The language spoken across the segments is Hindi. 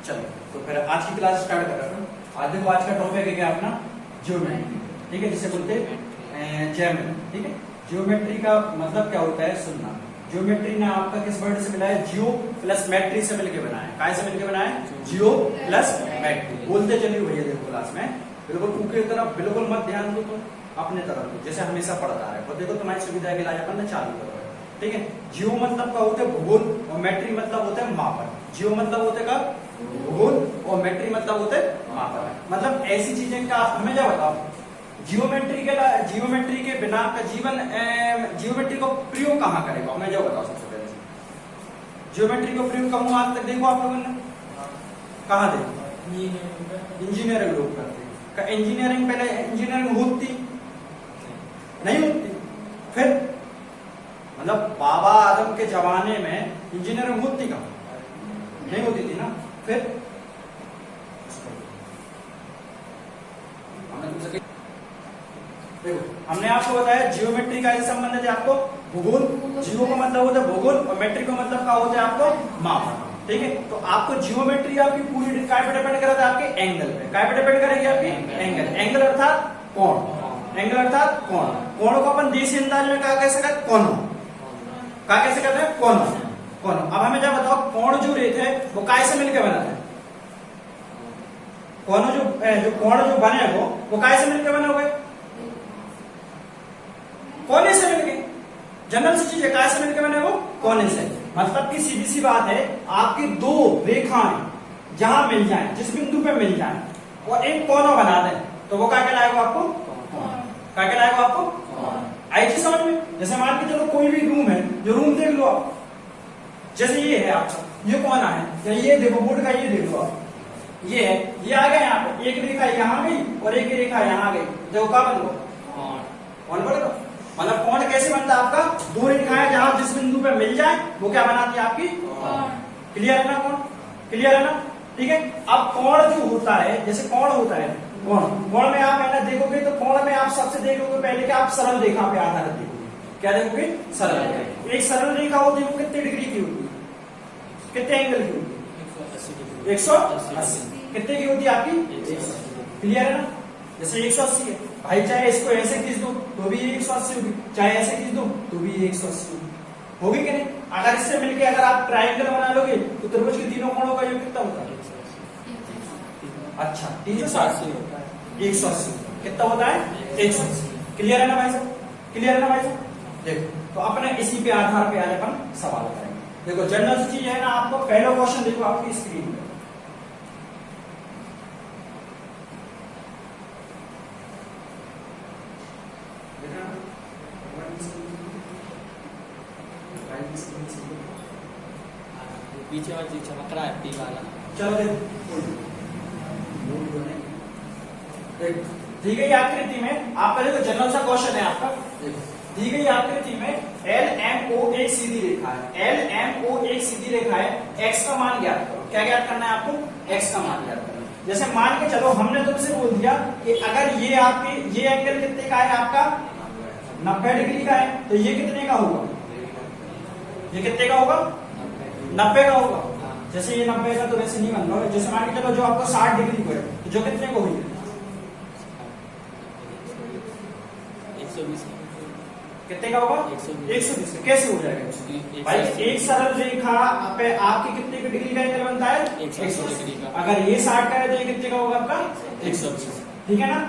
चलो तो फिर आज की क्लास स्टार्ट कर रहा हूँ। आज देखो आज का टॉपिक है क्या अपना ज्योमेट्री, ठीक है, जिसे बोलते हैं ज्योमेट्री। ठीक है, ज्योमेट्री का मतलब क्या होता है सुनना। ज्योमेट्री ने आपका किस वर्ड से मिला है? जियो प्लस मैट्री से मिलकर बना है। काय से मिलकर बना है? जियो प्लस मैट्री। बोलते चलिए भैया देखो क्लास में बिल्कुल ऊपर की तरफ बिल्कुल मत ध्यान दो, तो अपने तरफ दो, जैसे हमेशा पढ़ता है। तो देखो तुम्हारी सुविधा के लिए अपन ने चालू करो। ठीक है, जियो मतलब का होता है भूगोल और मैट्री मतलब होता है मापन। जियो मतलब होता है का भूगोल और मैट्री मतलब होता है मापन। मतलब ऐसी चीजें का आप हमें क्या बताओ, जियोमेट्री के बिना आपका जीवन जियोमेट्री को प्रयोग कहाँ करेगा? हमें जो बताओ सबसे पहले जियोमेट्री को प्रयोग कब आज तक देखो आप लोगों ने कहाँ देखो? इंजीनियरिंग लोग करते हैं। इंजीनियरिंग पहले इंजीनियरिंग होती नहीं होती, फिर मतलब बाबा आदम के जमाने में इंजीनियरिंग होती कहाँ? नहीं होती थी ना। फिर देखो हमने आपको बताया जियोमेट्री का संबंध है आपको भूगोल। जियो का मतलब होता है भूगोल और मैट्री का मतलब क्या होता है आपको मापन। ठीक है, तो आपको जियोमेट्री आपकी पूरी काय पे डिपेंड करता है? आपके एंगल पे। काय पे डिपेंड करेगी? आपकी एंगल। एंगल अर्थात कोण। एंगल अर्थात कोण। कोण को अपन देसी अंदाज में क्या कह सकते हैं? कोण। क्या कैसे कहते हैं? कोण। कोण। अब हमें क्या बताओ, कोण जो रहते हैं वो काय से मिलकर बना है? कोण जो कोण जो बने वो काय से मिलकर बने हुए? कोने से मिलके। जनरल सी चीज है, काय से मिलके बने वो? कोने से। मतलब की सीधी सी बात है, आपकी दो रेखाएं जहां मिल जाएं, जिस बिंदु पे मिल जाएं और एक कोना बना दें, तो वो क्या कहलाएगा आपको? क्या कहलाएगा आपको? आई चीज समझ में? जैसे मान के चलो कोई भी रूम है, जो रूम देख लो आप, जैसे ये है आपका, ये कोना है, या ये देखो बोर्ड का, ये देख लो आप, ये है, ये आ गया यहाँ पे, एक रेखा यहाँ गई और एक रेखा यहाँ गई, देखो क्या बन गया? कौन बनेगा? मतलब कोण कैसे बनता है आपका? दो रेखाएं जहां जिस बिंदु पे मिल जाए वो क्या बनाती है? आपकी क्लियर है ना? कोण क्लियर है ना? ठीक है, अब कोण जो होता है, जैसे कोण होता है, कोण में आप पहले देखोगे तो कोण में आप सबसे देखोगे पहले कि आप सरल रेखा पे आधारित देखोगे। क्या देखोगे? सरल रेखा। एक सरल रेखा होती है वो कितने डिग्री की होती है? कितने एंगल की होती है? 180। कितने की होती है आपकी? क्लियर है ना? जैसे 180 है भाई, चाहे इसको ऐसे खींच दो तो भी 180 होगी, चाहे ऐसे खींच दो तो भी 180 होगी कि नहीं? अगर इससे मिलके अगर आप ट्रायंगल बना लोगे तो त्रिभुज के तीनों कोणों का योग कितना होता है? अच्छा 380 होता है। 180 कितना होता है? 180। क्लियर है ना भाई साहब? क्लियर है ना भाई साहब? देखो तो अपने इसी पे आधार पे आज अपन सवाल करेंगे। देखो जनरल चीज है ना, आपको पहला क्वेश्चन देखो आपकी स्क्रीन पे, पीछे वाला चीज चमक रहा है पी वाला। चलो देखो दी गई आकृति में आपका देखो जनरल सा क्वेश्चन है आपका। देखो दी गई आकृति में LMO एक सीधी रेखा है। LMO एक सीधी रेखा है। x का मान ज्ञात करो। क्या ज्ञात करना है आपको? x का मान ज्ञात करना। जैसे मान के चलो हमने तुमसे बोल दिया कि अगर ये आपकी ये एंगल कितने का है? आपका 90 डिग्री का है, तो ये कितने का होगा? ये कितने का होगा? 90 का होगा। जैसे ये 90 का तो वैसे नहीं बन रहा है। जैसे मान के चलो जो आपको 60 डिग्री को है, तो जो कितने को हुई? 120। कितने का होगा? 120। कैसे हो जाएगा भाई? एक सरल रेखा पे आपकी कितने की डिग्री का एंगल बनता है? 120 डिग्री का। अगर ये 60 का है तो ये कितने का होगा आपका? 120। ठीक है ना?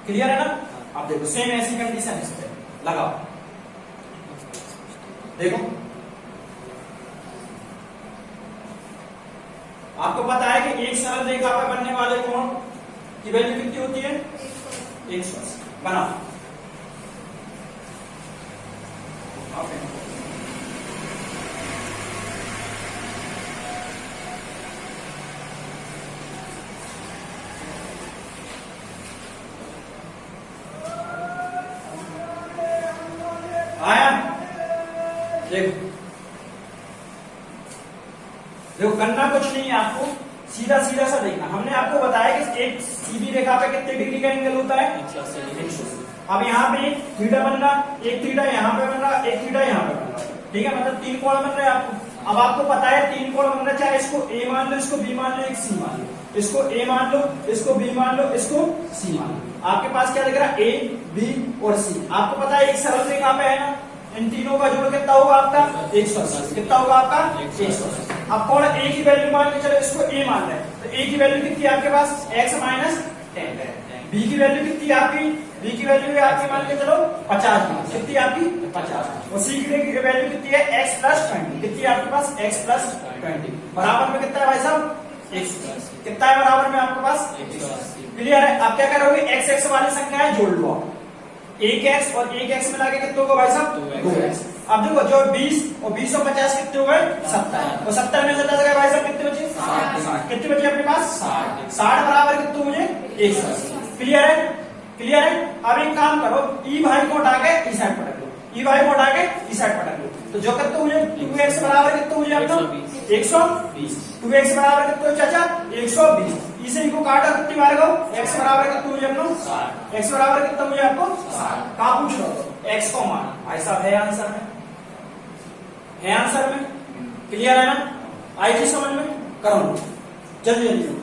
क्लियर है ना? आप देखो सेम ऐसी कंडीशन इस पे लगाओ। देखो आपको पता है कि एक सरल रेखा पर बनने वाले कोण की वैल्यू कितनी होती है? 180। बनाओ। आया? देखो देखो करना कुछ नहीं है आपको, सीधा सीधा सा देखना। हमने आपको बताया कि एक सीधी रेखा पे कितने डिग्री का एंगल होता है? 180। अब यहाँ पे थीटा बन रहा, एक थीटा यहाँ पे बन रहा, एक थीटा यहाँ पे बन रहा। ठीक है, मतलब 3 कोण बन रहे हैं आपको। अब आपको पता है 3 कोण बनना चाहिए, इसको ए मान लो, इसको बी मान लो, एक सी मान लो, इसको ए मान लो, इसको बी मान लो, इसको सी मान लो। आपके पास क्या दिख रहा है, ए बी और सी। आपको पता है एक सरल रेखा पे है ना, इन तीनों का जोड़ कितना होगा आपका 180। कितना होगा आपका 180। अब कौन ए की वैल्यू मान के चलो, इसको ए मान रहे हैं, तो ए की वैल्यू कितनी है आपके पास x माइनस 10 है। बी की वैल्यू कितनी है आपकी, बी की वैल्यू है आपकी मान के चलो 50, कितनी आपकी 50। और सी की वैल्यू कितनी है x प्लस 20, कितनी है आपके पास x प्लस 20। बराबर में कितना है भाई साहब 180। कितना है बराबर में आपके पास 180। क्लियर है। आप क्या करोगे, x x वाली संख्याएं जोड़ लो, एक x और एक x मिला के कितने होगा भाई साहब 2x। अब देखो जो 20 और 20 और 50 कितने हो गए 70, और 70 में से 10 गए भाई साहब कितने बचे 60। कितने बचे अपने पास 60 बराबर कितने मुझे 180। क्लियर है, क्लियर है। अब एक काम करो, ई भाई को उठा के इस साइड पटक लो, ई भाई को उठा के इस साइड पटक लो, तो जो कितने मुझे 2x बराबर कितने मुझे अपना 120। 2x बराबर कितने चाचा 120। इसे को काटा कितनी बार गो, x बराबर कितना मुझे अपना 60। x बराबर कितना मुझे आपको 60। कहां पूछ रहा हो x को मान, भाई साहब है आंसर में, है आंसर में। क्लियर है ना, आई थी समझ में, करो जल्दी जल्दी।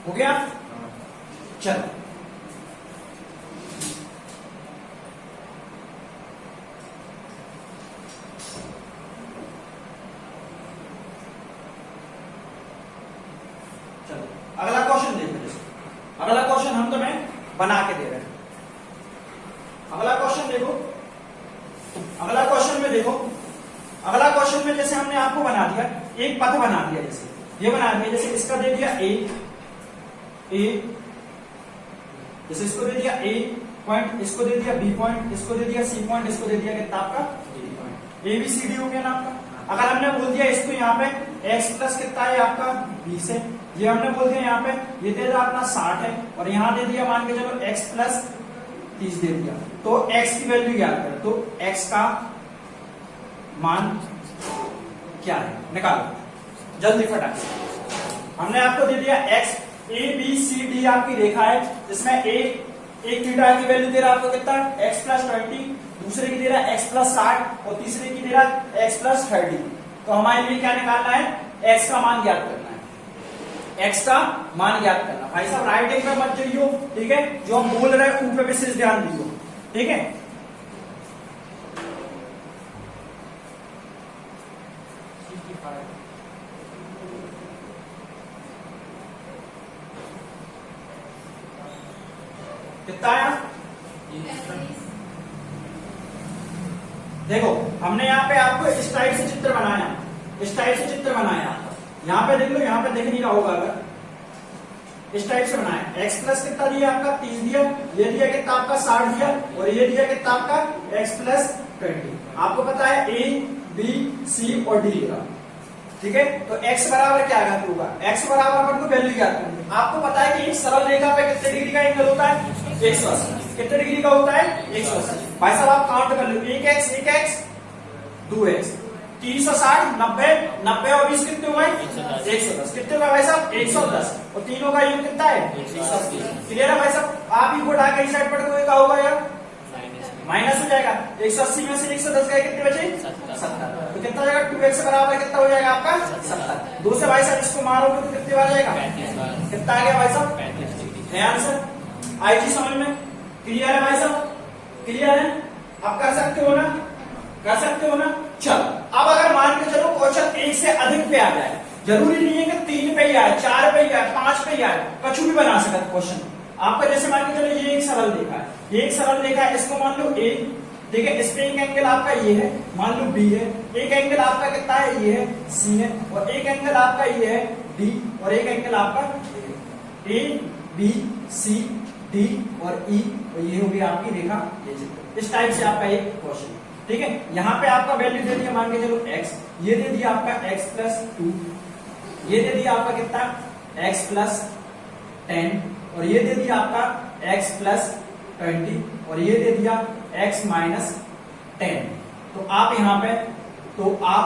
हो गया, चलो चलो अगला क्वेश्चन देखो। अगला क्वेश्चन हम तुम्हें बना के दे रहे हैं। अगला क्वेश्चन देखो, अगला क्वेश्चन में देखो, अगला क्वेश्चन में जैसे हमने आपको बना दिया एक पथ बना दिया, जैसे ये बना दिया, जैसे इसका दे दिया ए, जैसे इसको दे दिया ए पॉइंट, इसको दे दिया बी पॉइंट, इसको दे दिया सी पॉइंट, इसको दे दिया कितना आपका D point. A B C D हो गया ना आपका। अगर हमने बोल दिया इसको यहाँ पे x प्लस कितना है आपका 20 है, ये हमने बोल दिया यहाँ पे ये दे दिया अपना 60 है, और यहाँ दे दिया मान के चलो x प्लस 30 दे दिया, तो x की वैल्यू याद करें, तो x का मान क्या है निकालो जल्दी फटाक से। हमने आपको दे दिया x, A B C D आपकी रेखा है, जिसमें एक थीटा की वैल्यू दे रहा है आपको कितना x प्लस 20, दूसरे की दे रहा है x प्लस 60 और तीसरे की दे रहा है x प्लस 30। तो हमारे लिए क्या निकालना है, x का मान ज्ञात करना है, x का मान ज्ञात करना। भाई साहब राइटिंग में मत जाइयो, ठीक है, जो हम बोल रहे हैं ऊपर विशेष ध्यान दीजिए, ठीक है। कितना आया देखो, हमने यहाँ पे आपको इस टाइप से चित्र बनाया, इस टाइप से चित्र बनाया, यहाँ पे देख लो, यहाँ पे देख नहीं रहा होगा, अगर इस टाइप से बनाया, x प्लस कितना दिया आपका 30 दिया, ये दिया कितना आपका 60 दिया, और ये दिया कितना आपका x प्लस 20। आपको पता है a b c और d का, ठीक है। तो x बराबर क्या ज्ञात होगा, x बराबर अपन को वैल्यू ज्ञात करनी है। आपको पता है कि एक सरल रेखा पे कितने डिग्री का एंगल होता है 180। कितने डिग्री का होता है 180। भाई साहब आप काउंट कर लो, 1x 2x 360 90 90 और 20 कितने हुए 110। कितने हुआ भाई साहब 110, और तीनों का योग कितना है 180। क्लियर है भाई साहब। आप ही को उठा के इस साइड पर क्या होगा यार माइनस हो जाएगा, 180 में से 110 गए कितने बचे 70, तो कितना हो जाएगा 2x बराबर कितना हो जाएगा आपका 70। दो से भाई साहब इसको मारोगे तो कितने बार जाएगा, कितना आ गया भाई साहब 35 है आंसर। आई थी समझ में, क्लियर है भाई साहब, क्लियर है। आप कर सकते हो ना, कर सकते हो ना। चलो अब अगर मान के चलो क्वेश्चन 1 से अधिक पे आ जाए, जरूरी नहीं है कि 3 पे ही आए, 4 पे ही आए, 5 पे ही आए, कुछ भी बना सकते क्वेश्चन आपका। जैसे मान के चलो ये एक सरल रेखा है, ये एक सरल रेखा है, इसको मान लो a, देखिए इस पे एक एंगल आपका ये है, मान लो b है, एक एंगल आपका कितना है ये है c है, और एक एंगल आपका ये है d, और एक एंगल आपका a बी, सी, डी और ई, और ये होगी आपकी रेखा ये चित्र। इस टाइप से आपका एक क्वेश्चन, ठीक है। यहाँ पे आपका वैल्यू दे दिया मान के चलो x, ये दे दिया आपका x प्लस 2, ये दे दिया आपका कितना x प्लस 10, और ये दे दिया आपका x प्लस 20, और ये दे दिया x माइनस 10। तो आप यहाँ पे, तो आप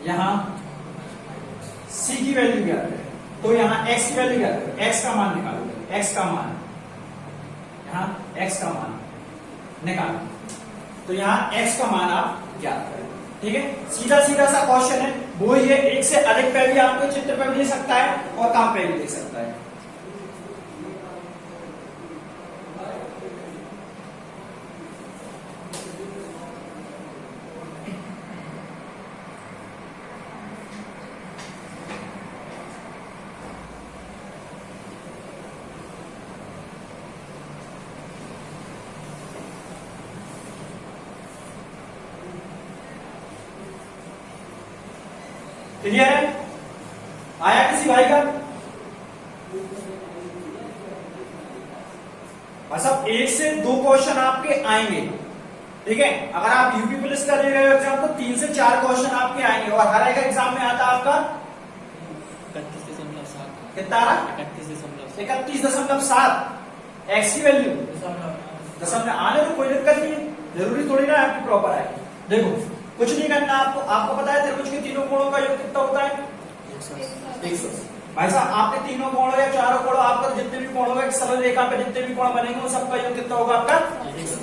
यहाँ c की वैल्यू क्या करें, तो यहाँ x की वैल्यू क्या करें, x का मान निकालोगे, x का मान, यहाँ x का मान निकालो, तो यहाँ x का मान आप ज्ञात करें, ठीक है। सीधा सीधा सा क्वेश्चन है, वो ये एक से अधिक पे भी आपको चित्र पे भी दे सकता है और कम पे भी दे सकता है। क्लियर है? आया किसी भाई का? बस अब एक से दो क्वेश्चन आपके आएंगे, ठीक है। अगर आप यूपी पुलिस का दे रहे हो एग्जाम, तो 3 से 4 क्वेश्चन आपके आएंगे, और हर एक एग्जाम में आता आपका 31.7। कितना आ रहा? 31.7। एक्स की वैल्यू दशमलव आने तो कोई दिक्कत नहीं है, जरूरी थोड़ी ना आपकी प्रॉपर आए। देखो कुछ नहीं करना आपको, आपको पता है त्रिभुज के तीनों कोणों का योग कितना होता है? 180। भाई साहब आपके तीनों कोण या चारों कोण, आपका जितने भी कोण होगा एक सरल रेखा पे जितने भी कोण बनेंगे वो सबका योग कितना होगा आपका? 180।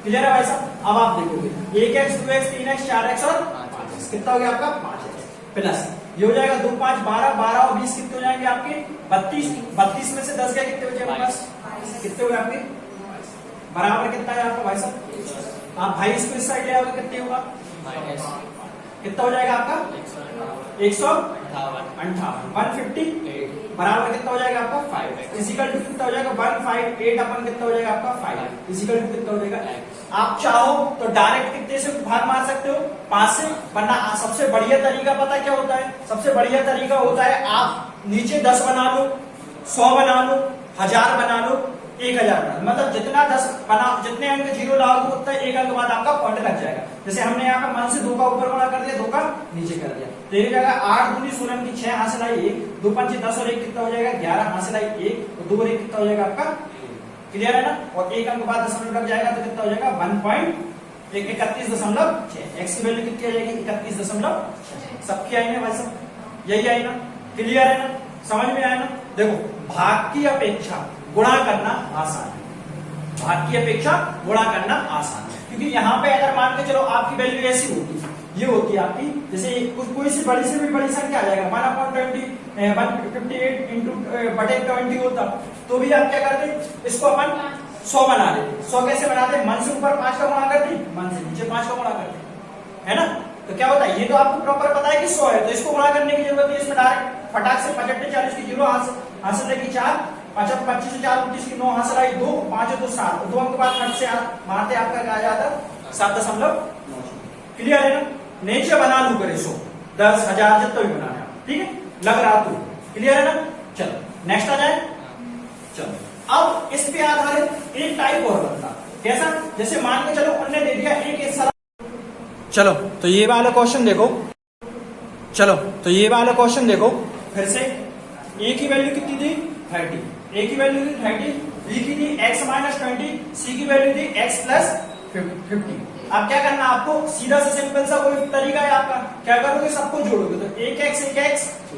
क्लियर है भाई साहब? अब आप देखोगे 1x 2x 3x 4x और 5x कितना हो गया आपका? 5x प्लस ये हो जाएगा 2 5 12 12 और 20 कितने हो जाएंगे आपके? 32। 32 में से 10 गए कितने हो जाएंगे बस? कितने हो गए आपके? बराबर कितना है आपका भाई साहब? आप भाई इसको इस साइड ले आओगे कितने होगा? कितना हो जाएगा आपका? 158 158 बराबर कितना हो जाएगा आपका? 5 इजिकल टू कितना हो जाएगा? 158 अपन कितना हो जाएगा आपका? 5 इजिकल टू कितना हो जाएगा? आप चाहो तो डायरेक्ट कितने से भाग मार सकते हो? 5 से, वरना सबसे बढ़िया तरीका पता क्या होता है? सबसे बढ़िया तरीका होता है आप नीचे 10 बना लो, 100 बना लो, 1000 बना लो, 1000 बना लो, मतलब जितना 10 बना, जितने अंक जीरो लाओगे उतना एक अंक बाद आपका पॉइंट लग जाएगा। जैसे हमने यहाँ पे मन से 2 का ऊपर गुणा कर दिया, 2 का नीचे कर दिया, तो ये जगह 8 दूनी 16 की 6 हासिल आई 1, 2 5 10 और 1 कितना हो जाएगा? 11 हासिल आई 1, और 2 और 1 कितना हो जाएगा आपका? क्लियर है ना? और एक अंक बाद दशमलव लग जाएगा तो कितना हो जाएगा? 1.31.6। एक्स की वैल्यू कितनी आ जाएगी? 31.6। सबकी आई ना भाई साहब? यही आई ना? क्लियर है ना? समझ में आया ना? देखो भाग की अपेक्षा गुणा करना आसान है, भाग की अपेक्षा गुणा करना आसान है, क्योंकि यहाँ पे अगर मान के चलो आपकी वैल्यू ऐसी होती, ये होती है आपकी, जैसे कोई सी बड़ी से भी बड़ी संख्या आ जाएगा 1/20 158 इंटू बटे 20 होता, तो भी आप क्या करते? इसको अपन 100 बना देते। 100 कैसे बनाते? मन से ऊपर 5 का गुणा करते, मन से नीचे 5 का गुणा करते, है ना? तो क्या होता है? ये तो आपको प्रॉपर पता है कि 100 है, तो इसको गुणा करने की जरूरत नहीं, इसमें डायरेक्ट फटाक से 85 40 की 0 हासिल रहेगी 4 5 25 से 4 29 की 9 हासिल आई 2 5 2 7, 2 अंक बाद फट से मारते आपका क्या आ जाता? 7.9। क्लियर है ना? नीचे बना लू करे 100 10 1000 जितना भी बनाना, ठीक है? लग रहा तो क्लियर है ना? चलो नेक्स्ट आ जाए। चलो अब इस पे आधारित एक टाइप और बनता, कैसा? जैसे मान के चलो उन्होंने दे दिया एक सरल, चलो तो ये वाला क्वेश्चन देखो, चलो तो ये वाला क्वेश्चन देखो फिर से। ए की वैल्यू कितनी थी? 30, ए की वैल्यू थी 30, बी की थी x माइनस 20, सी की वैल्यू थी x प्लस 50। अब क्या करना आपको? सीधा सा सिंपल सा कोई तरीका है आपका, क्या करोगे? सबको जोड़ोगे, तो 1x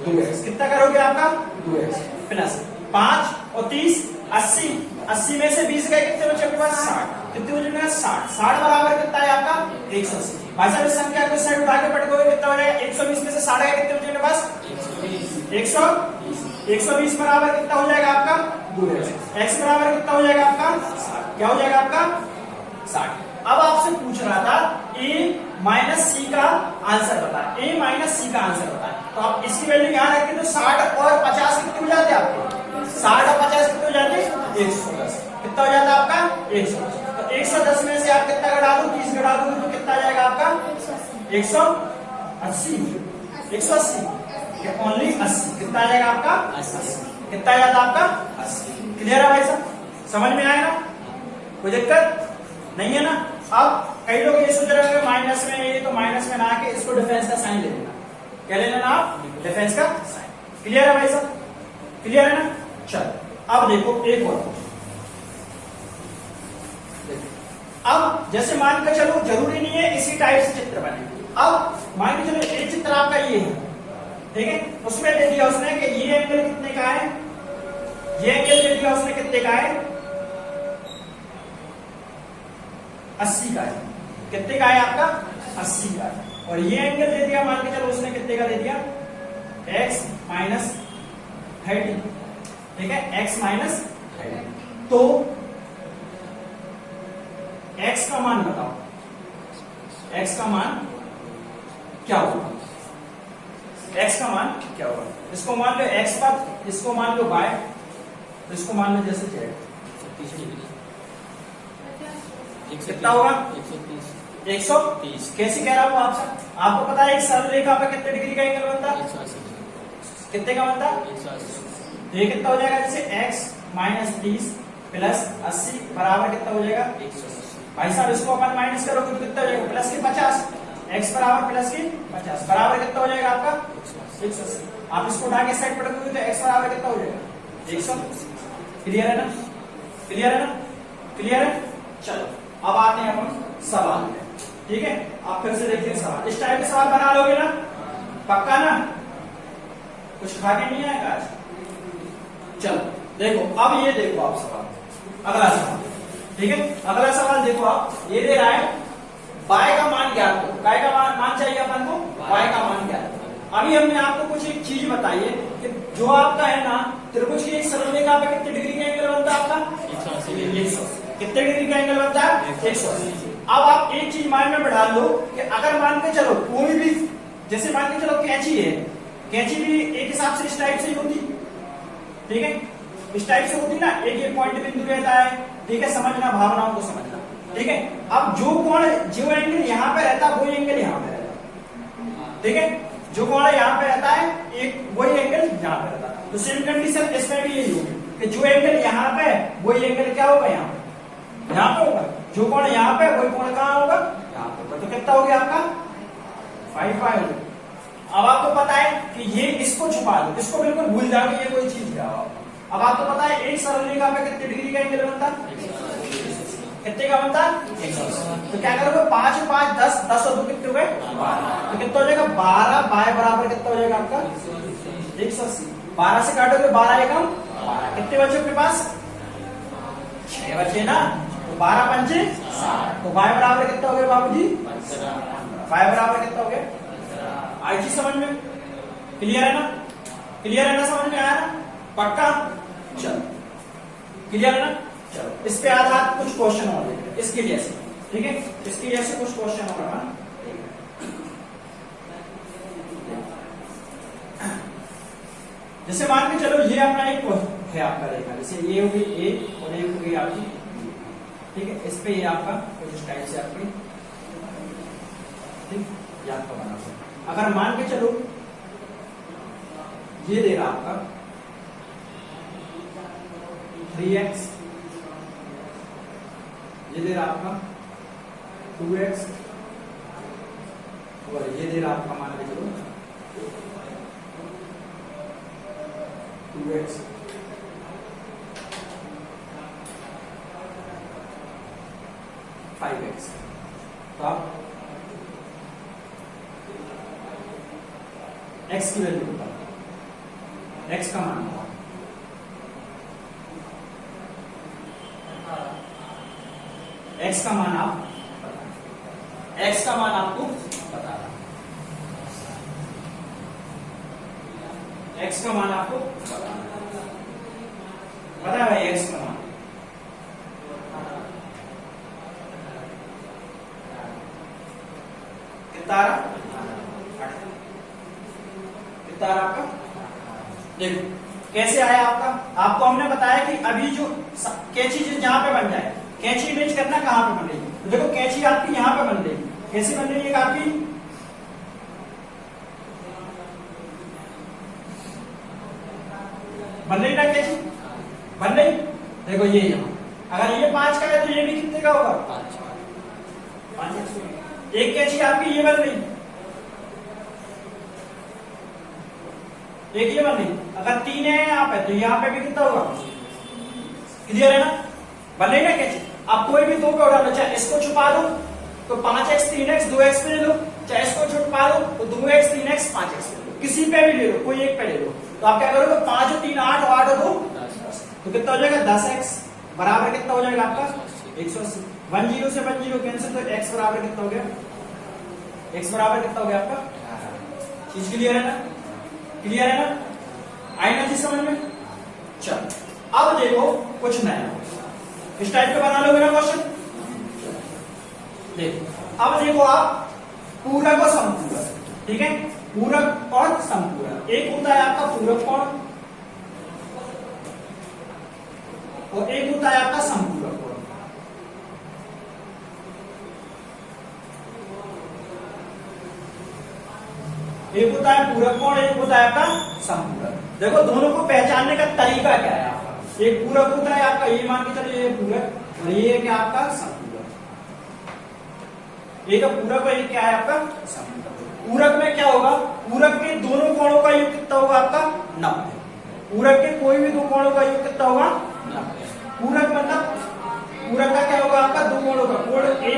2x कितना करोगे आपका? 2x प्लस 5 और 30 80, 80 में से 20 गए कितने बचे आपके पास? 60, कितने बचे? 60, 60 बराबर कितना है आपका? 180। भाई साहब इस संख्या को इस साइड उठा के पढ़ोगे कितना हो जाएगा? 120 में से 60 गए कितने बचे मेरे पास? 120 बराबर कितना हो जाएगा आपका? 2x। x बराबर कितना हो जाएगा आपका? 60। क्या हो जाएगा आपका? 60। अब आपसे पूछ रहा था a माइनस सी का आंसर बता, a माइनस सी का आंसर बता, तो आप इसकी वैल्यू यहाँ रखते तो 60 और 50 कितने हो जाते आपके? 60 और 50 कितने हो जाते? 110। कितना हो जाता आपका? 110। तो 110 में से आप कितना घटा दो? 30 घटा दोगे तो कितना आ जाएगा आपका? 180 180 कि ओनली 80। कितना आ जाएगा आपका 80। कितना आ जाता आपका 80। क्लियर है भाई साहब, समझ में आएगा, कोई दिक्कत नहीं है ना। अब कई लोग ये सोच रहे होंगे माइनस में, ये तो माइनस में ना आके इसको डिफरेंस का साइन ले लेना। क्या ले लेना आप, डिफरेंस का साइन। क्लियर है भाई साहब, क्लियर है ना। चलो अब देखो एक और, अब जैसे मान के चलो जरूरी नहीं है इसी टाइप से चित्र बने। अब मान के चलो एक चित्र आपका ये है, ठीक है, उसमें दे दिया उसने कि ये एंगल कितने का है, ये एंगल दे दिया उसने कितने का है, 80 का है। कितने का है आपका 80 का है। और ये एंगल दे दिया मान के चलो उसने कितने का दे दिया, x माइनस 30, ठीक है, x माइनस 30। तो x का मान बताओ, x का मान क्या होगा, x का मान क्या होगा। इसको मान लो x पर, इसको मान लो y, तो इसको मान लो जैसे z। 30 डिग्री। कितना होगा 130। 130। कैसे कह रहा हूं आपसे, आपको पता है एक सरल रेखा पर कितने डिग्री का एंगल बनता है, 180। कितने का बनता है, 180। तो ये कितना हो जाएगा, जैसे x माइनस 30 प्लस 80 बराबर कितना हो जाएगा 180। भाई साहब इसको अपन माइनस करोगे तो कितना हो जाएगा, प्लस की 50, x बराबर प्लस की 50 बराबर कितना हो जाएगा आपका 180। आप इसको उठा के साइड पढ़ोगे तो x बराबर कितना हो जाएगा 100। क्लियर है ना, क्लियर है ना, क्लियर है। चलो अब आते हैं अपन सवाल में, ठीक है। आप फिर से देखिए सवाल, इस टाइप के सवाल बना लोगे ना, पक्का ना, कुछ खा के नहीं आएगा आज। चलो देखो अब ये देखो आप सवाल, अगला सवाल, ठीक है। अगला सवाल देखो आप, ये दे रहा है y का मान ज्ञात करो। काय का मान चाहिए अपन को, y का मान ज्ञात करो। अभी हमने आपको कुछ एक चीज बताई है कि जो आपका है ना त्रिभुज की एक सरल रेखा पे कितने डिग्री का एंगल बनता है आपका 180। कितने डिग्री का एंगल बनता है 180। अब आप एक चीज माइंड में बढ़ा लो कि अगर मान के चलो कोई भी, जैसे मान के चलो कैंची है, कैंची भी एक हिसाब से इस टाइप से ही होती, ठीक है, इस टाइप से होती ना, एक एक पॉइंट बिंदु रहता है, ठीक है, समझना, भावनाओं को समझना, ठीक है। अब जो कोण, जो एंगल यहाँ पे रहता है वो एंगल यहाँ पे रहता है, ठीक है, जो कोण यहाँ पे रहता है एक वही एंगल यहाँ पे रहता है। तो सेम कंडीशन इसमें भी यही होगी कि जो एंगल यहाँ पे वही एंगल क्या होगा यहाँ पे होगा, जो कोण यहाँ पे वही कोण कहाँ होगा यहाँ पे होगा। तो कितना हो गया आपका 5 अब आपको पता है कि ये इसको छुपा दो, इसको बिल्कुल भूल जाओ कि ये कोई चीज है। अब आपको पता है एक सरल रेखा पे कितने डिग्री का एंगल बनता है, कितने का बनता है 180। तो क्या करोगे 5 5 10 10 और 2 कितने हो गए 12, तो कितना हो जाएगा 12 बाय बराबर कितना हो जाएगा आपका 180। 12 से काटोगे 12 एकम 12, कितने बचे आपके पास 6 बचे ना, तो 12 पंचे 60, तो बाय बराबर कितना हो गया बाबूजी, बाय बराबर कितना हो गया। आई चीज समझ में क्लियर है ना, क्लियर है ना, समझ में आया ना, पक्का। चलो क्लियर है ना। चलो इस पे आधार कुछ क्वेश्चन और देख रहे इसके जैसे, ठीक है, इसके जैसे कुछ क्वेश्चन और है। जैसे मान के चलो ये अपना एक है आपका रेखा, जैसे ये होगी ए और ये होगी आपकी, ठीक है, इस पे ये आपका कुछ इस टाइप से आपकी, ठीक, ये आपका बना हुआ। अगर मान के चलो ये दे रहा आपका 3x, ये दे रहा आपका 2x, और ये दे रहा आपका मान के चलो 2x, तो आप x की वैल्यू बताओ, x का मान बताओ, x का मान आप बताओ, x का मान आपको बता रहा, x का मान आपको बता भाई, x का मान कितना आ रहा, कितना आ रहा आपका। देखो कैसे आया आपका, आपको हमने बताया कि अभी जो कैंची जहां पे बन जाए, कैंची इमेज करना कहां पे बन रही है, तो देखो कैंची आपकी यहां पे बन रही है, कैसे बन रही है आपकी, बन रही ना कैची, बन रही। देखो ये यहाँ अगर ये 5 का है तो ये भी कितने का होगा, 5x। एक कैची आपकी ये बन रही, एक ये बन रही। अगर 3 है यहाँ पे तो यहाँ पे भी कितना होगा, क्लियर है ना, बन रही ना कैची। आप कोई भी दो पे उड़ा लो, चाहे इसको छुपा दो तो 5x 3x 2x पे ले लो, चाहे इसको छुपा दो तो 2x 3x 5x पे ले लो, किसी पे भी ले लो, कोई एक पे ले लो। तो आप क्या करोगे, 5 और 3 8 और 8 और 2 तो कितना हो जाएगा 10x बराबर कितना हो जाएगा आपका 180। 10 से 10 कैंसिल तो x बराबर कितना हो गया, x बराबर कितना हो गया आपका। चीज क्लियर है ना, क्लियर है ना, आई ना चीज समझ में। चलो अब देखो कुछ नया इस टाइप का बना लोगे ना क्वेश्चन। देखो अब देखो आप पूरक और समपूरक, ठीक है, पूरक और समपूरक। एक होता है आपका पूरक कोण और एक होता है आपका समपूरक कोण। एक होता है पूरक कोण, एक होता है आपका समपूरक। देखो दोनों को पहचानने का तरीका क्या है आपका, एक पूरक होता है आपका, ये मान के चलिए ये पूरक और ये क्या आपका समपूरक। एक पूरक और एक क्या है आपका समपूरक। पूरक में क्या होगा, पूरक के दोनों कोणों का योग कितना होगा आपका 90। पूरक के कोई भी दो कोणों का योग कितना होगा 90। पूरक मतलब पूरक का क्या होगा आपका दो कोणों का, कोण ए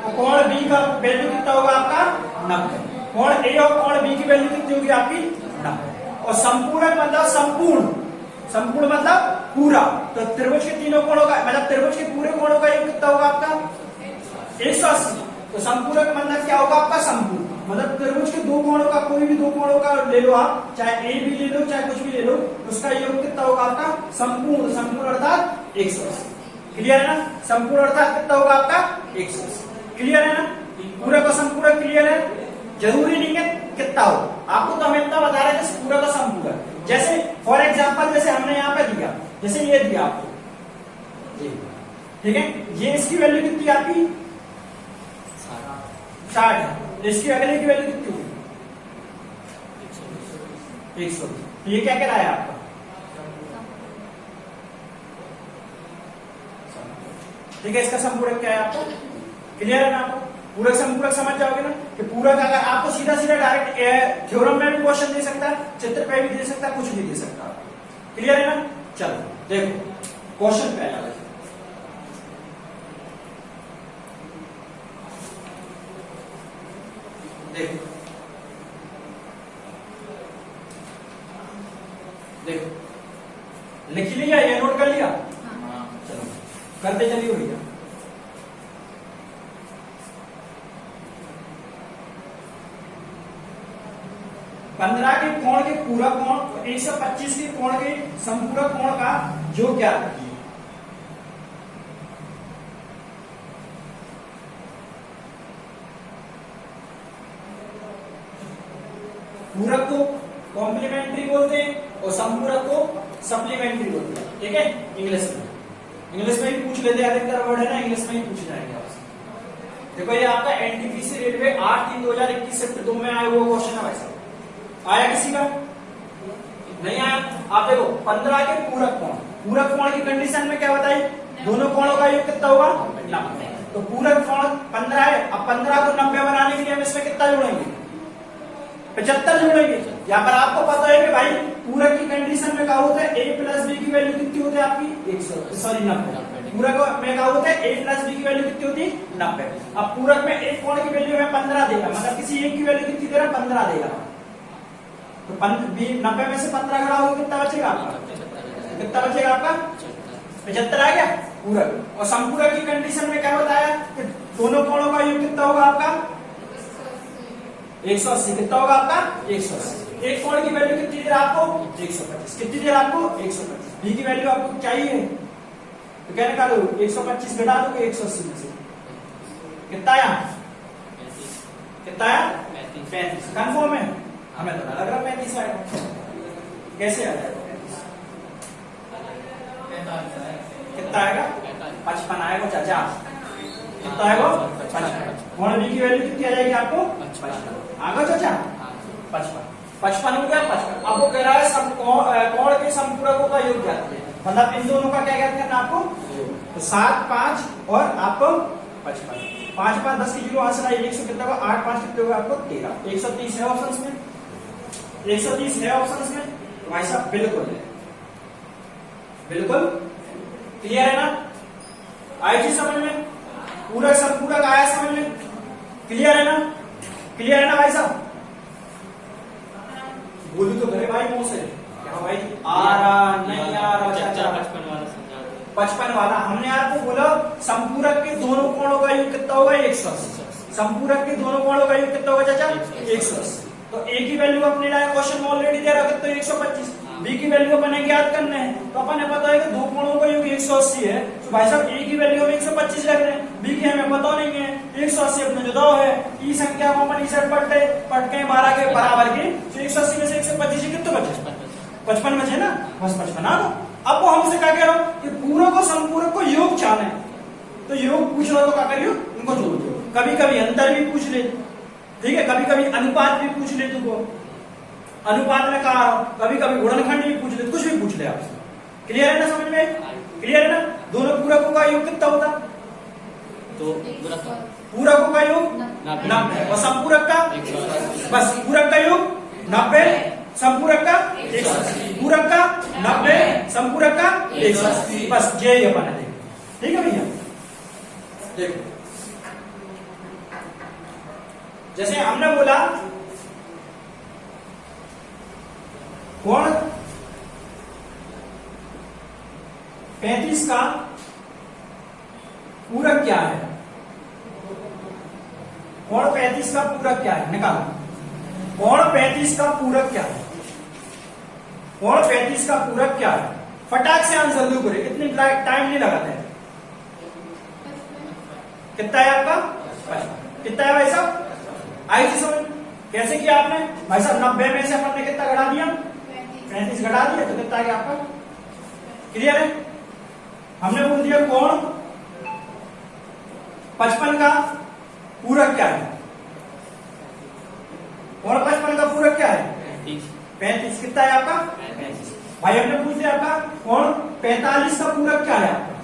और कोण बी का वैल्यू कितना होगा आपका 90। कोण ए और कोण बी की वैल्यू कितनी होगी आपकी 90। और संपूरक मतलब संपूर्ण, संपूर्ण मतलब पूरा। तो त्रिभुज के तीनों कोणों का मतलब त्रिभुज के पूरे कोणों का योग कितना होगा आपका 180। तो संपूरक मतलब क्या होगा आपका संपूर्ण, मतलब त्रिभुज के दो कोणों का कोई भी दो कोणों का ले लो आप, चाहे ए भी ले लो चाहे कुछ भी ले लो, उसका योग कितना होगा आपका संपूर्ण। संपूर्ण अर्थात 180। क्लियर है ना, संपूर्ण अर्थात कितना होगा आपका 180। क्लियर है ना, पूरक और संपूरक क्लियर है। जरूरी नहीं है कितना हो, आपको तो हम इतना बता रहे थे पूरक और संपूरक। जैसे फॉर एग्जाम्पल जैसे हमने यहाँ पे दिया, जैसे ये दिया आपको ये, ठीक है, ये इसकी वैल्यू कितनी आपकी 60 है, इसकी अगले की वैल्यू कितनी होगी 100। तो ये क्या कहलाया आपका, ठीक है, इसका संपूरक क्या है आपको क्लियर है ना। आपको पूरक संपूरक समझ जाओगे ना कि पूरक अगर आपको सीधा सीधा डायरेक्ट थ्योरम में भी क्वेश्चन दे सकता है, चित्र पे भी दे सकता है, कुछ भी दे सकता है। क्लियर है ना। चलो देखो क्वेश्चन पे आया, देखो देखो लिख लिया या नोट कर लिया, चलो करते चलिए भैया। पंद्रह के कोण के पूरक कोण और 125 के कोण के संपूरक कोण का योग क्या है। पूरक को कॉम्प्लीमेंट्री बोलते हैं और संपूरक को सप्लीमेंट्री बोलते हैं, ठीक है। इंग्लिश में ही पूछ लेते हैं, अधिकतर वर्ड है ना इंग्लिश में ही पूछ जाएंगे आपसे। देखो ये आपका एनटीपीसी रेलवे 8/3/2021 शिफ्ट 2 में आया हुआ क्वेश्चन है। वैसे आया किसी का नहीं आया। आप देखो 15 के पूरक कोण, पूरक कोण की कंडीशन में क्या बताई, दोनों कोणों का योग कितना होगा 90। तो पूरक कोण 15 है, अब 15 को 90 बनाने के लिए हम इसमें कितना जोड़ेंगे 75 जोड़ेंगे। यहाँ पर आपको पता है कि भाई पूरक की कंडीशन में क्या होता है a प्लस बी की वैल्यू कितनी होती है आपकी 90। पूरक में क्या होता है a प्लस बी की वैल्यू कितनी होती है 90। अब पूरक में एक कोण की वैल्यू है 15 देगा, मतलब किसी एक की वैल्यू कितनी दे रहा 15 देगा। तो 90 में से 15 घटाओगे कितना बचेगा आपका, कितना बचेगा आपका 75 आ गया पूरक। और संपूरक की कंडीशन में क्या बताया कि दोनों कोणों का योग कितना होगा आपका 180। कितना होगा आपका 180। एक कोण की वैल्यू कितनी देर आपको 125, कितनी देर आपको 125। बी की वैल्यू आपको चाहिए तो क्या निकालो 125 घटा दोगे 180 में से कितना आया, कितना आया 35। कंफर्म है, हमें तो लग रहा 35 आएगा। कैसे आ जाएगा 35, कितना आएगा 55 आएगा चाचा, कितना आएगा 55। कोण बी की वैल्यू कितनी आ जाएगी आपको 55 आएगा चाचा 55। 55 हो गया 55। अब वो कह रहा है कोण के समपूरकों का योग ज्ञात करें, मतलब इन दोनों का क्या ज्ञात करना आपको, तो 7 5 और आपको 55, 5 5 10 की जीरो आंसर आई 100 कितना होगा, 8 5 कितने होगा आपको 13, 130 है ऑप्शंस में, 130 है ऑप्शंस में। तो भाई साहब बिल्कुल है, बिल्कुल क्लियर है ना, आई चीज समझ में, पूरा संपूरक आया समझ में, क्लियर है ना, क्लियर है ना भाई साहब, बोलू तो घरे भाई मुंह से क्या भाई आ रहा नहीं आ रहा, चाचा 55 वाला समझा दो। 55 वाला हमने आपको बोला संपूरक के दोनों कोणों का योग कितना होगा 180, संपूरक के दोनों कोणों का योग कितना होगा चाचा 180, तो ए की वैल्यू अपने लाए क्वेश्चन में ऑलरेडी दे रहा कितना 125, बी की वैल्यू अपने ज्ञात करने हैं, तो अपन ने पता है कि दो कोणों का योग 180 है, तो भाई साहब ए की वैल्यू हमें 125 लग रहे हैं, बी की हमें पता नहीं है, 180 अपने जुदा है, ई संख्या को अपन इसे पटके 12 के बराबर की, तो 180 में से 125 कितने बचे 55 बचे ना, बस 55 आ लो। अब वो हमसे क्या कह रहा हूं कि पूरक और संपूरक को योग चाहना है, तो योग पूछ रहा हो तो क्या करियो उनको जोड़ दो, कभी कभी अंतर भी पूछ ले, ठीक है, कभी कभी अनुपात भी पूछ ले, तुमको अनुपात में कहा कभी कभी गुणनखंड भी पूछ ले, कुछ भी पूछ ले आपसे, क्लियर है ना, समझ में क्लियर है ना, दोनों पूरकों का योग कितना होता, तो पूरकों का योग 90 और संपूरक का, बस पूरक का योग 90, संपूरक का 180, पूरक का 90, संपूरक का 180, बस यही अपन है, ठीक है भैया। देखो जैसे हमने बोला कोण 35 का पूरक क्या है, कोण 35 का पूरक क्या है, निकालो कोण 35 का पूरक क्या है, कोण 35 का पूरक क्या है, फटाक से आंसर जल्दी करें, इतनी टाइम नहीं लगाते हैं, कितना है आपका 55, कितना है भाई साहब, आई थी समझ कैसे किया आपने भाई साहब, 90 में से अपन ने कितना घटा दिया 35 घटा दिया, तो कितना आ गया आपका, क्लियर है, हमने बोल दिया कोण 55 का पूरक क्या है, कोण 55 का पूरक क्या है 35, कितना है आपका 35, भाई हमने पूछ लिया आपका कोण 45 का पूरक क्या है आपका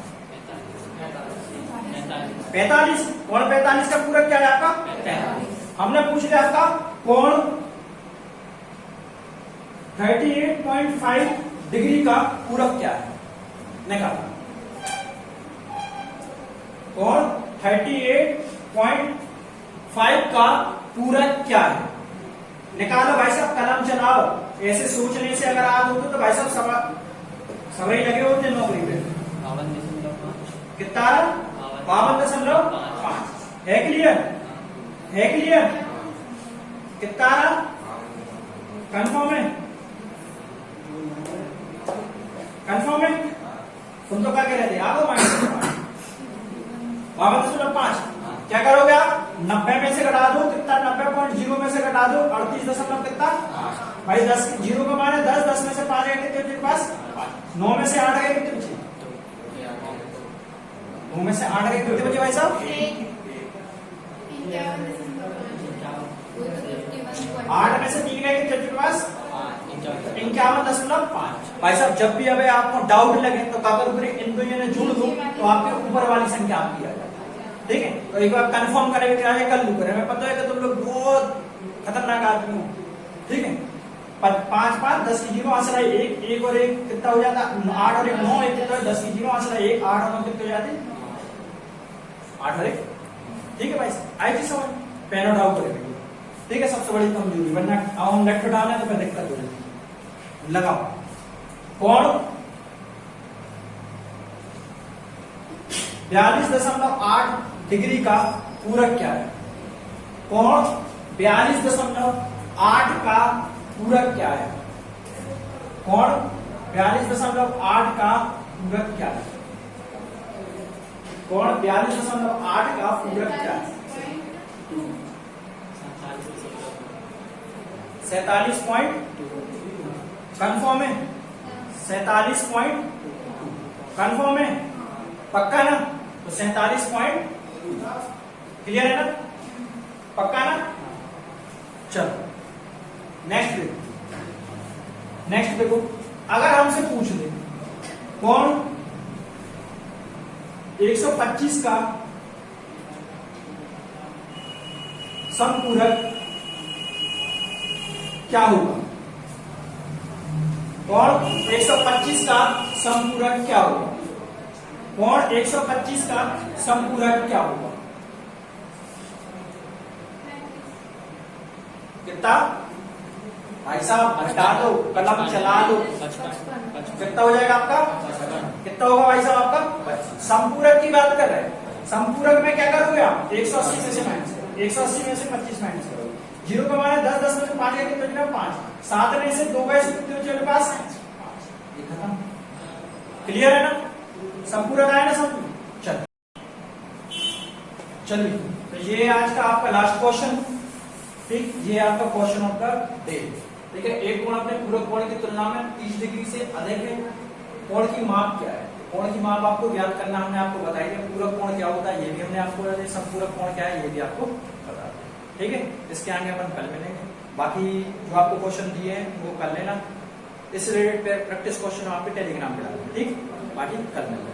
45, कोण 45 का पूरक क्या है आपका 45, हमने पूछ लिया आपका कोण 38.5 डिग्री का पूरक क्या है, निकालो कोण 38.5 का पूरक क्या है, निकालो भाई साहब, कलम चलाओ, ऐसे सोचने से अगर आज होते तो भाई साहब सभी लगे होते नौकरी पे, 52.5 कितना 52.5 है, क्लियर है, क्लियर कितना कंफर्म है, कंफर्म है, तुम तो क्या कह रहे थे आपको 52.5 क्या करोगे आप 90 में से घटा दो कितना, 90.0 में से घटा दो 38 कितना, भाई 10 जीरो का मान है 10, 10 में से 5 गए कितने तेरे पास 9 में से 8 गए कितने बचे, 9 में से 8 गए कितने बचे भाई साहब 8 में से 3 गए कितने तेरे पास 51.5। भाई साहब जब भी अभी आपको डाउट लगे तो कागज पर इन दोनों ने जोड़ दो तो आपके ऊपर वाली संख्या आपकी आ जाती है, ठीक है, तो एक बार कंफर्म करेंगे क्या है कल करें, हमें पता है कि तुम लोग बहुत खतरनाक आदमी हो, ठीक है, 5 5 10 की जीरो आंसर है 1 1 और 1 कितना हो जाता 8 और 1 9, 1 कितना 10 की जीरो आंसर है 1 8 और 9 कितने हो जाते 8 और 1, ठीक है भाई आई चीज समझ, पेन आउट आउट करेंगे, ठीक है, सबसे बड़ी कमजोरी, वरना हम लेफ्ट डालना तो फिर दिक्कत हो जाती, लगाओ कोण 42.8 डिग्री का पूरक क्या है, कोण 42.8 का पूरक क्या है, कोण 42.8 का पूरक क्या है, कोण 42.8 का पूरक क्या है, 47.2 कंफर्म है, 47.2 कंफर्म है, पक्का ना, तो 47.2 क्लियर है ना, पक्का ना, चलो नेक्स्ट नेक्स्ट देखो, अगर हमसे पूछ दे कौन 125 का समपूरक क्या होगा, कौन 125 का समपूरक क्या होगा, कौन 125 का समपूरक क्या होगा, कितना भाई साहब हटा दो, कलम चला दो, 55 कितना हो जाएगा आपका, कितना होगा भाई साहब आपका, संपूरक की बात कर रहे हैं, संपूरक में क्या करोगे आप 180 में से माइनस करोगे, 180 में से 25 माइनस करोगे, जीरो का मान 10, 10 में से 5 गया कितना, 5, 7 में से 2 गए कितने बचे मेरे पास, ये खत्म, क्लियर है ना, संपूरक आया ना सब। चलिए तो ये आज का आपका लास्ट क्वेश्चन, ठीक, ये आपका क्वेश्चन ऑफ द डे। ठीक है, एक कोण अपने पूरक कोण की तुलना में 30 डिग्री से अधिक है, कोण की माप क्या है, कोण की माप आपको ज्ञात करना हमने आपको बताई है, पूरक कोण क्या होता है ये भी हमने आपको बताया, संपूरक कोण क्या है ये भी आपको बता दिया। ठीक है, इसके आगे अपन कल मिलेंगे, बाकी जो आपको क्वेश्चन दिए हैं वो कर लेना, इस रिलेटेड प्रैक्टिस क्वेश्चन आपके टेलीग्राम पे डालेंगे, ठीक, बाकी कल मिलेंगे।